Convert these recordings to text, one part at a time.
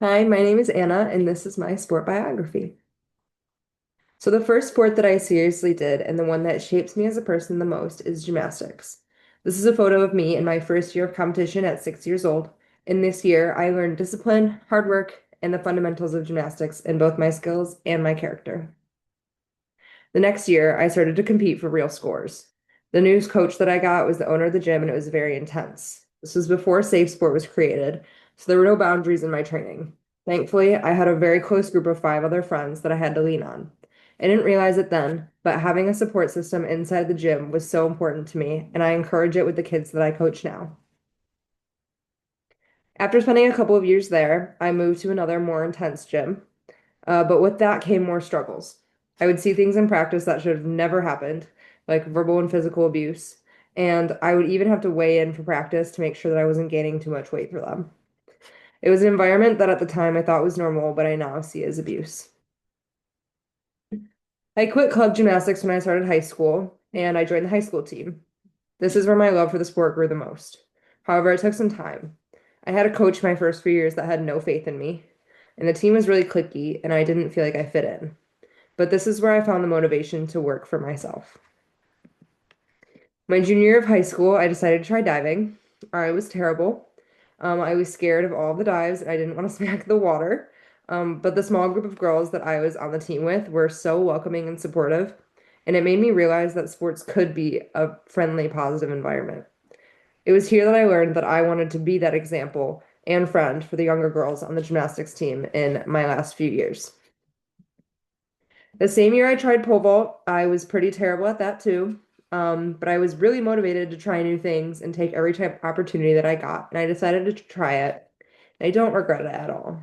Hi, my name is Anna, and this is my sport biography. So, the first sport that I seriously did, and the one that shapes me as a person the most, is gymnastics. This is a photo of me in my first year of competition at 6 years old. In this year, I learned discipline, hard work, and the fundamentals of gymnastics in both my skills and my character. The next year, I started to compete for real scores. The news coach that I got was the owner of the gym, and it was very intense. This was before Safe Sport was created, so there were no boundaries in my training. Thankfully, I had a very close group of five other friends that I had to lean on. I didn't realize it then, but having a support system inside the gym was so important to me, and I encourage it with the kids that I coach now. After spending a couple of years there, I moved to another more intense gym. But with that came more struggles. I would see things in practice that should have never happened, like verbal and physical abuse. And I would even have to weigh in for practice to make sure that I wasn't gaining too much weight for them. It was an environment that at the time I thought was normal, but I now see as abuse. I quit club gymnastics when I started high school, and I joined the high school team. This is where my love for the sport grew the most. However, it took some time. I had a coach my first few years that had no faith in me, and the team was really cliquey, and I didn't feel like I fit in. But this is where I found the motivation to work for myself. My junior year of high school, I decided to try diving. I was terrible. I was scared of all the dives and I didn't want to smack the water. But the small group of girls that I was on the team with were so welcoming and supportive. And it made me realize that sports could be a friendly, positive environment. It was here that I learned that I wanted to be that example and friend for the younger girls on the gymnastics team in my last few years. The same year I tried pole vault, I was pretty terrible at that too. But I was really motivated to try new things and take every type of opportunity that I got, and I decided to try it. I don't regret it at all.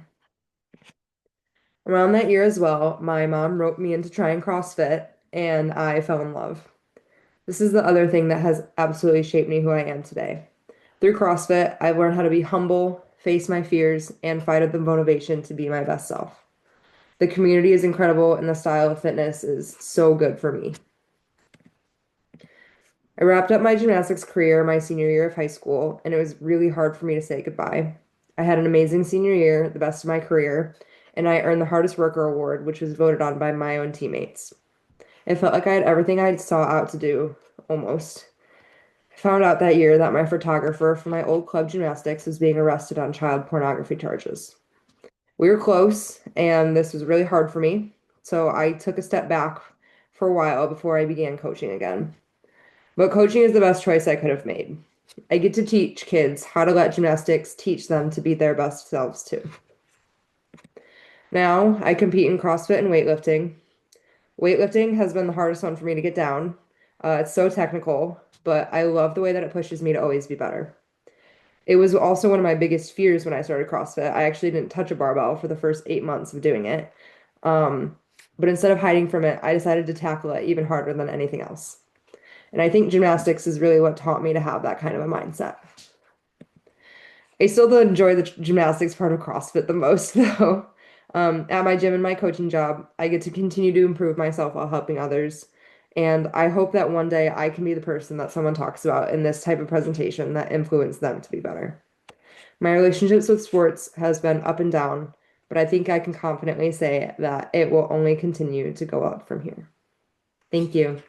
Around that year as well, my mom roped me into trying CrossFit, and I fell in love. This is the other thing that has absolutely shaped me who I am today. Through CrossFit, I've learned how to be humble, face my fears, and fight with the motivation to be my best self. The community is incredible, and the style of fitness is so good for me. I wrapped up my gymnastics career my senior year of high school, and it was really hard for me to say goodbye. I had an amazing senior year, the best of my career, and I earned the hardest worker award, which was voted on by my own teammates. It felt like I had everything I saw out to do, almost. I found out that year that my photographer for my old club gymnastics was being arrested on child pornography charges. We were close, and this was really hard for me, so I took a step back for a while before I began coaching again. But coaching is the best choice I could have made. I get to teach kids how to let gymnastics teach them to be their best selves too. Now I compete in CrossFit and weightlifting. Weightlifting has been the hardest one for me to get down. It's so technical, but I love the way that it pushes me to always be better. It was also one of my biggest fears when I started CrossFit. I actually didn't touch a barbell for the first 8 months of doing it. Um, but instead of hiding from it, I decided to tackle it even harder than anything else. And I think gymnastics is really what taught me to have that kind of a mindset. I still enjoy the gymnastics part of CrossFit the most, though. At my gym and my coaching job, I get to continue to improve myself while helping others. And I hope that one day I can be the person that someone talks about in this type of presentation that influence them to be better. My relationships with sports has been up and down, but I think I can confidently say that it will only continue to go up from here. Thank you.